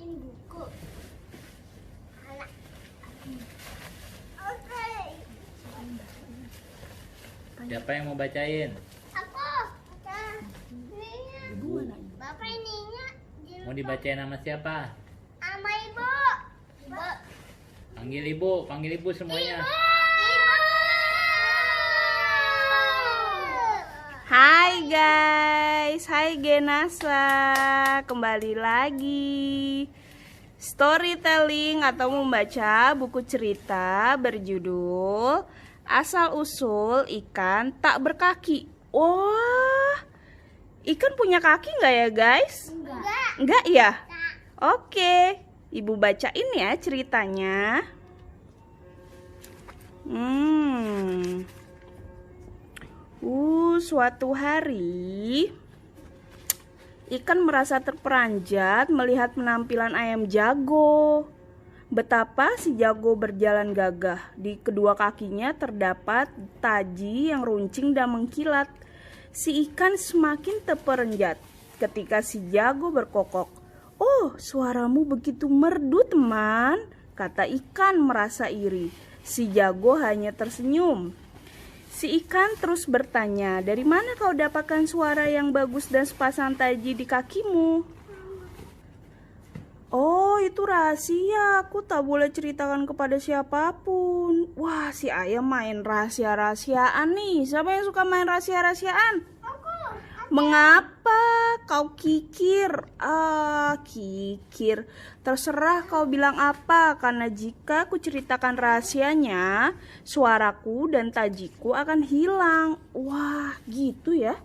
bacain buku. Oke. Siapa yang mau bacain? Aku. Ininya. Bapak ininya. Mau dibacain sama siapa? Sama ibu. Ibu. Panggil ibu semuanya. Ibu. Hai guys, hai Genasa, kembali lagi storytelling atau membaca buku cerita berjudul Asal Usul Ikan Tak Berkaki. Wah, ikan punya kaki nggak ya guys? Enggak. Enggak ya? Oke, ibu bacain ya ceritanya. Suatu hari ikan merasa terperanjat melihat penampilan ayam jago. Betapa si jago berjalan gagah. Di kedua kakinya terdapat taji yang runcing dan mengkilat. Si ikan semakin terperanjat ketika si jago berkokok. "Oh, suaramu begitu merdu, teman," kata ikan merasa iri. Si jago hanya tersenyum. Si ikan terus bertanya, "Dari mana kau dapatkan suara yang bagus dan sepasang taji di kakimu?" "Oh, itu rahasia. Aku tak boleh ceritakan kepada siapapun." Wah, si ayam main rahasia-rahasiaan nih. Siapa yang suka main rahasia-rahasiaan? "Mengapa kau kikir?" Kikir. "Terserah kau bilang apa, karena jika aku ceritakan rahasianya, suaraku dan tajiku akan hilang." Wah, gitu ya.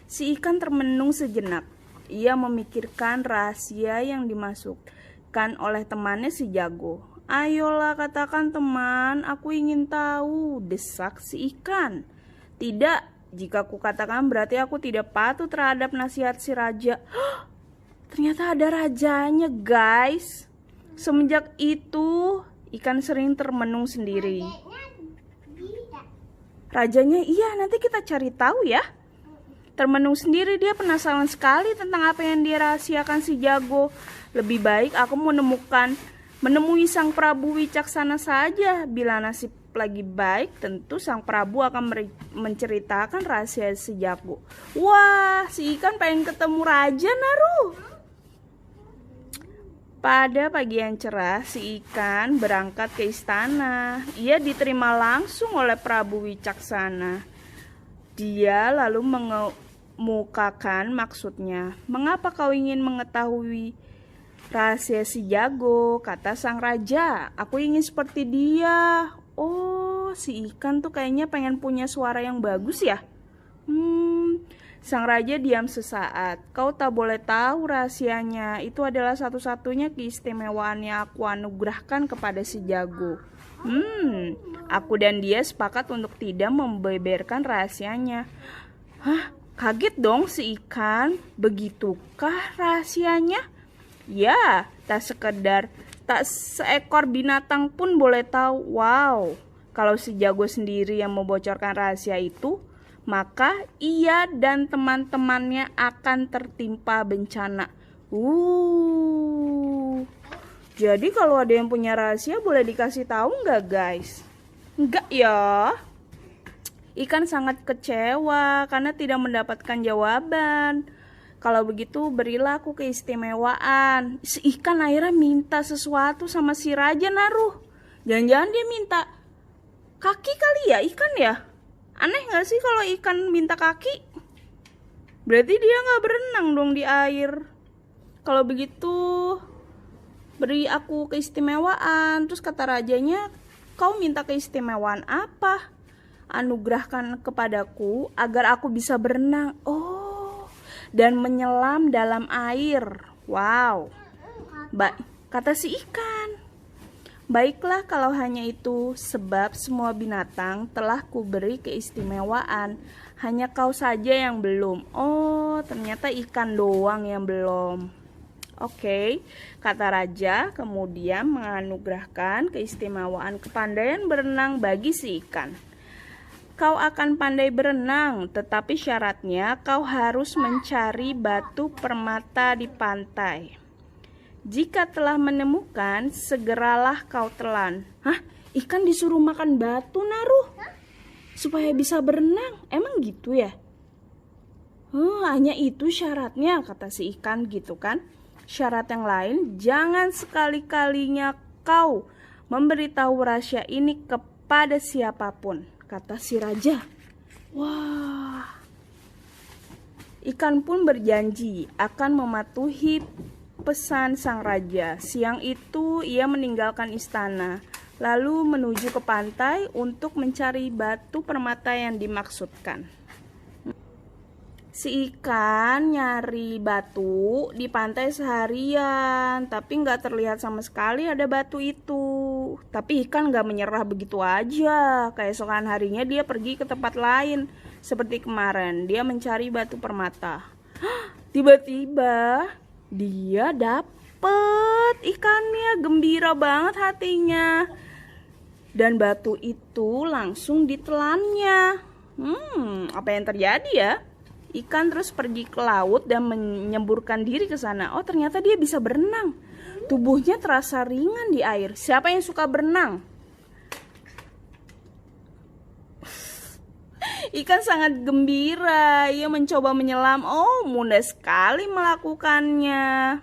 Si ikan termenung sejenak. Ia memikirkan rahasia yang dimasukkan oleh temannya si jago. "Ayolah katakan teman, aku ingin tahu," desak si ikan. "Tidak. Jika aku katakan berarti aku tidak patuh terhadap nasihat si raja." Ternyata ada rajanya guys. Semenjak itu ikan sering termenung sendiri. Rajanya iya, nanti kita cari tahu ya. Termenung sendiri, dia penasaran sekali tentang apa yang dia rahasiakan si jago. Lebih baik aku menemui Sang Prabu Wicaksana saja. Bila nasib lagi baik, tentu Sang Prabu akan menceritakan rahasia si jago. Wah, si ikan pengen ketemu Raja Naru. Pada pagi yang cerah, si ikan berangkat ke istana. Ia diterima langsung oleh Prabu Wicaksana. Dia lalu mengemukakan maksudnya. "Mengapa kau ingin mengetahui rahasia si jago?" kata sang raja. "Aku ingin seperti dia." Oh, si ikan tuh kayaknya pengen punya suara yang bagus ya. Sang raja diam sesaat. "Kau tak boleh tahu rahasianya. Itu adalah satu-satunya keistimewaan yang aku anugerahkan kepada si jago. Aku dan dia sepakat untuk tidak membeberkan rahasianya." Hah? Kaget dong si ikan. "Begitukah rahasianya?" "Ya, tak seekor binatang pun boleh tahu." Wow, kalau si jago sendiri yang membocorkan rahasia itu, maka ia dan teman-temannya akan tertimpa bencana. Jadi kalau ada yang punya rahasia boleh dikasih tahu nggak guys? Enggak ya. Ikan sangat kecewa karena tidak mendapatkan jawaban. "Kalau begitu berilah aku keistimewaan." Si ikan akhirnya minta sesuatu sama si Raja Naru. Jangan-jangan dia minta kaki kali ya ikan ya? Aneh gak sih kalau ikan minta kaki? Berarti dia gak berenang dong di air. "Kalau begitu beri aku keistimewaan." Terus kata rajanya, "Kau minta keistimewaan apa?" "Anugerahkan kepadaku agar aku bisa berenang." Oh, dan menyelam dalam air. Wow. Kata si ikan. "Baiklah kalau hanya itu, sebab semua binatang telah kuberi keistimewaan. Hanya kau saja yang belum." Oh, ternyata ikan doang yang belum. Oke, kata raja, kemudian menganugerahkan keistimewaan kepandaian berenang bagi si ikan. "Kau akan pandai berenang, tetapi syaratnya kau harus mencari batu permata di pantai. Jika telah menemukan, segeralah kau telan. Hah? Ikan disuruh makan batu, Naruh? Supaya bisa berenang? Emang gitu ya? Hanya itu syaratnya, kata si ikan gitu kan. Syarat yang lain, jangan sekali-kalinya kau memberitahu rahasia ini kepada siapapun, kata si raja. Wah. Ikan pun berjanji akan mematuhi pesan sang raja. Siang itu ia meninggalkan istana, lalu menuju ke pantai untuk mencari batu permata yang dimaksudkan. Si ikan nyari batu di pantai seharian, tapi nggak terlihat sama sekali ada batu itu. Tapi ikan nggak menyerah begitu aja. Keesokan harinya dia pergi ke tempat lain. Seperti kemarin, dia mencari batu permata. Tiba-tiba dia dapet ikannya, gembira banget hatinya. Dan batu itu langsung ditelannya. Apa yang terjadi ya? Ikan terus pergi ke laut dan menyemburkan diri ke sana. Oh, ternyata dia bisa berenang. Tubuhnya terasa ringan di air. Siapa yang suka berenang? Ikan sangat gembira. Ia mencoba menyelam. Oh, mudah sekali melakukannya.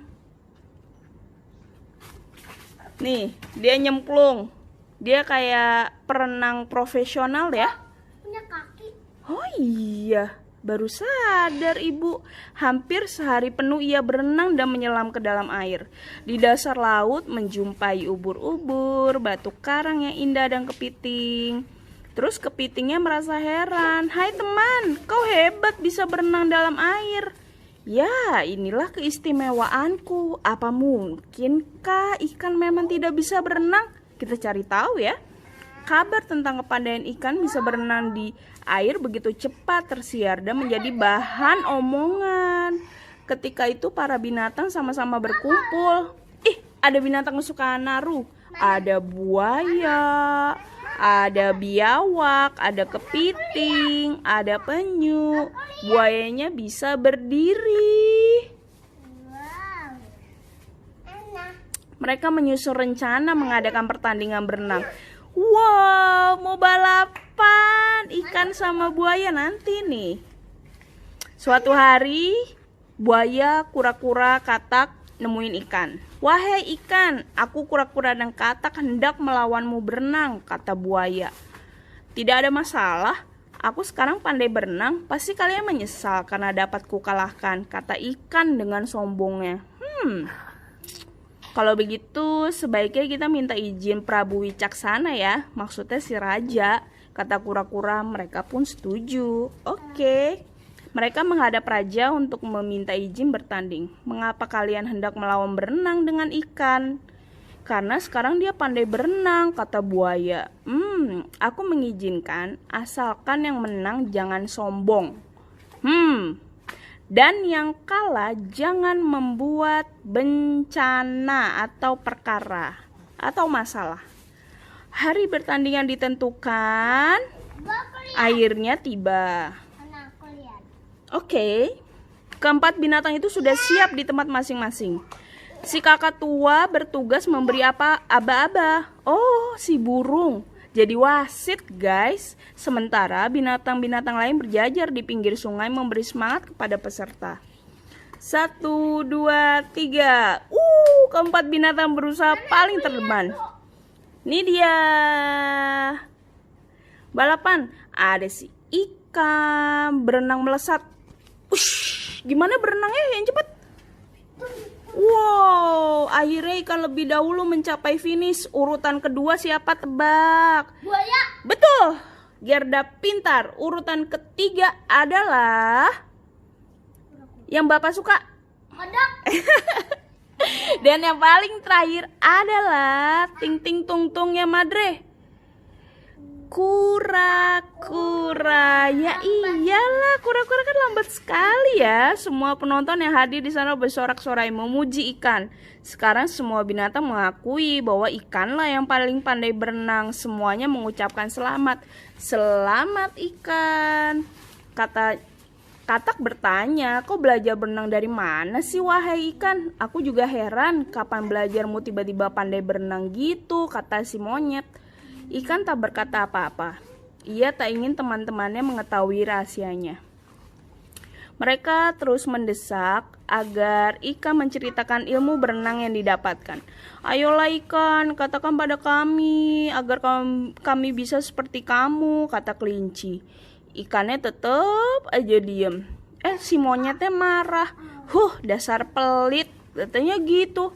Nih, dia nyemplung. Dia kayak perenang profesional ya. Punya kaki. Oh iya, baru sadar ibu. Hampir sehari penuh ia berenang dan menyelam ke dalam air. Di dasar laut menjumpai ubur-ubur, batu karang yang indah dan kepiting. Terus kepitingnya merasa heran. Hai teman, kau hebat bisa berenang dalam air. Ya, inilah keistimewaanku. Apa mungkinkah ikan memang tidak bisa berenang? Kita cari tahu ya. Kabar tentang kepandaian ikan bisa berenang di air begitu cepat tersiar dan menjadi bahan omongan. Ketika itu para binatang sama-sama berkumpul. Ada binatang kesukaan Naruh. Ada buaya, ada biawak, ada kepiting, ada penyu. Buayanya bisa berdiri. Wow. Enak. Mereka menyusun rencana mengadakan pertandingan berenang. Wow, mau balapan ikan sama buaya nanti nih. Suatu hari, buaya, kura-kura, katak nemuin ikan. Wahai ikan, aku kura-kura dan katak hendak melawanmu berenang, kata buaya. Tidak ada masalah, aku sekarang pandai berenang, pasti kalian menyesal karena dapat kukalahkan, kata ikan dengan sombongnya. Kalau begitu sebaiknya kita minta izin Prabu Wicaksana ya. Maksudnya si raja, kata kura-kura. Mereka pun setuju. Oke. Mereka menghadap raja untuk meminta izin bertanding. Mengapa kalian hendak melawan berenang dengan ikan? Karena sekarang dia pandai berenang, kata buaya. Aku mengizinkan asalkan yang menang jangan sombong. Dan yang kalah jangan membuat bencana atau perkara atau masalah. Hari bertandingan ditentukan, akhirnya tiba. Aku lihat. Oke, keempat binatang itu sudah siap di tempat masing-masing. Si kakak tua bertugas memberi aba-aba. Oh, si burung jadi wasit guys. Sementara binatang-binatang lain berjajar di pinggir sungai memberi semangat kepada peserta. 1, 2, 3. Keempat binatang berusaha paling terdepan. Ini dia balapan. Ada si ikan berenang melesat. Gimana berenangnya yang cepat? Wow, akhirnya ikan lebih dahulu mencapai finish. Urutan kedua siapa tebak? Buaya. Betul, Gerda pintar. Urutan ketiga adalah yang Bapak suka. Kodok. Dan yang paling terakhir adalah ting ting tung tungnya Madre. Kura-kura. Ya iyalah, kura-kura kan lambat sekali ya. Semua penonton yang hadir di sana bersorak-sorai memuji ikan. Sekarang semua binatang mengakui bahwa ikanlah yang paling pandai berenang. Semuanya mengucapkan selamat. Selamat ikan, kata Katak bertanya, kau belajar berenang dari mana sih wahai ikan? Aku juga heran, kapan belajarmu tiba-tiba pandai berenang gitu, kata si monyet. Ikan tak berkata apa-apa. Ia tak ingin teman-temannya mengetahui rahasianya. Mereka terus mendesak agar ikan menceritakan ilmu berenang yang didapatkan. Ayolah ikan, katakan pada kami agar kami bisa seperti kamu, kata kelinci. Ikannya tetap aja diem. Si monyetnya marah. Dasar pelit, katanya gitu.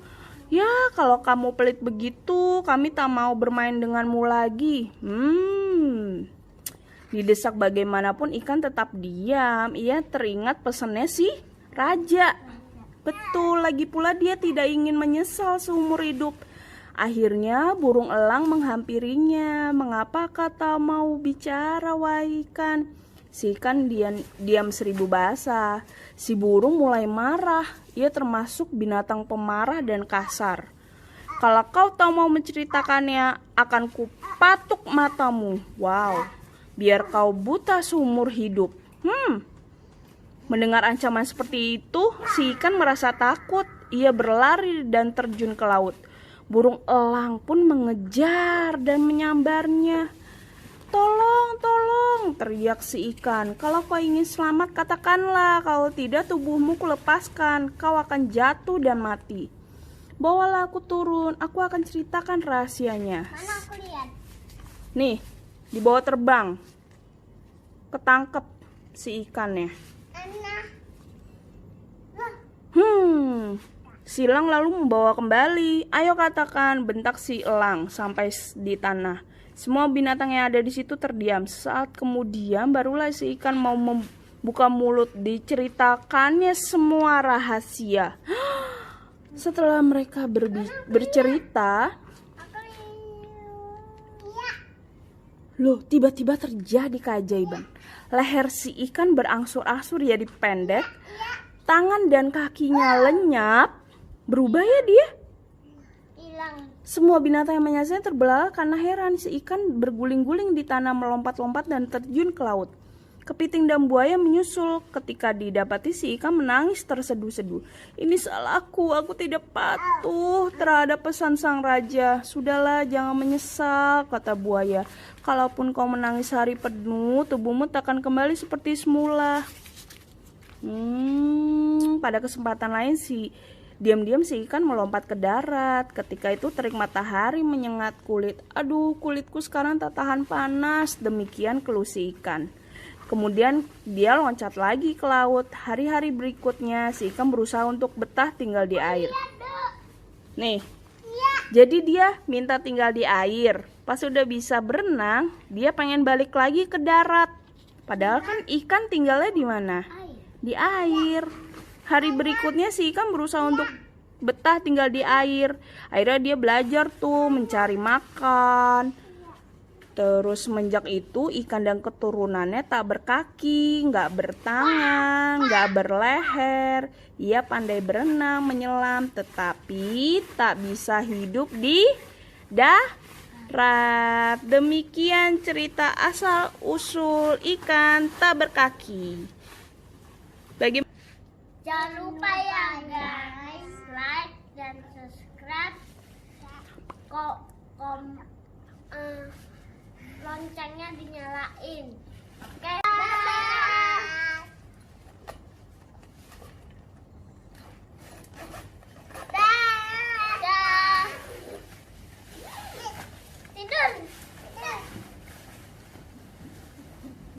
Ya, kalau kamu pelit begitu, kami tak mau bermain denganmu lagi. Didesak bagaimanapun ikan tetap diam. Ia teringat pesannya si raja. Betul, lagi pula dia tidak ingin menyesal seumur hidup. Akhirnya burung elang menghampirinya. Mengapa kau tak mau bicara, wahai ikan? Si ikan diam 1000 bahasa. Si burung mulai marah. Ia termasuk binatang pemarah dan kasar. Kalau kau tak mau menceritakannya, akan kupatuk matamu. Wow, biar kau buta seumur hidup. Mendengar ancaman seperti itu, si ikan merasa takut. Ia berlari dan terjun ke laut. Burung elang pun mengejar dan menyambarnya. Tolong, tolong, teriak si ikan. Kalau kau ingin selamat, katakanlah. Kalau tidak, tubuhmu kulepaskan. Kau akan jatuh dan mati. Bawalah aku turun. Aku akan ceritakan rahasianya. Mana aku lihat? Nih, dibawa terbang. Ketangkep si ikannya. Silang lalu membawa kembali. Ayo katakan, bentak si elang sampai di tanah. Semua binatang yang ada di situ terdiam. Saat kemudian barulah si ikan mau membuka mulut, diceritakannya semua rahasia. Setelah mereka bercerita, loh, tiba-tiba terjadi keajaiban. Leher si ikan berangsur-angsur jadi pendek, tangan dan kakinya lenyap. Berubah ya dia. Hilang. Semua binatang yang menyaksikan terbelalak karena heran. Si ikan berguling-guling di tanah, melompat-lompat dan terjun ke laut. Kepiting dan buaya menyusul. Ketika didapati, si ikan menangis terseduh-seduh. Ini salahku, aku tidak patuh terhadap pesan sang raja. Sudahlah, jangan menyesal, kata buaya. Kalaupun kau menangis hari penuh, tubuhmu takkan kembali seperti semula. Pada kesempatan lain diam-diam si ikan melompat ke darat. Ketika itu terik matahari menyengat kulit. Aduh, kulitku sekarang tak tahan panas. Demikian keluh si ikan. Kemudian dia loncat lagi ke laut. Hari-hari berikutnya si ikan berusaha untuk betah tinggal di air. Nih, jadi dia minta tinggal di air. Pas udah bisa berenang, dia pengen balik lagi ke darat. Padahal kan ikan tinggalnya di mana? Di air. Hari berikutnya si ikan berusaha untuk betah tinggal di air. Akhirnya dia belajar tuh mencari makan. Terus semenjak itu ikan dan keturunannya tak berkaki, nggak bertangan, nggak berleher. Ia pandai berenang, menyelam, tetapi tak bisa hidup di darat. Demikian cerita asal usul ikan tak berkaki. Jangan lupa ya guys, like dan subscribe. Loncengnya dinyalain. Oke. Bye.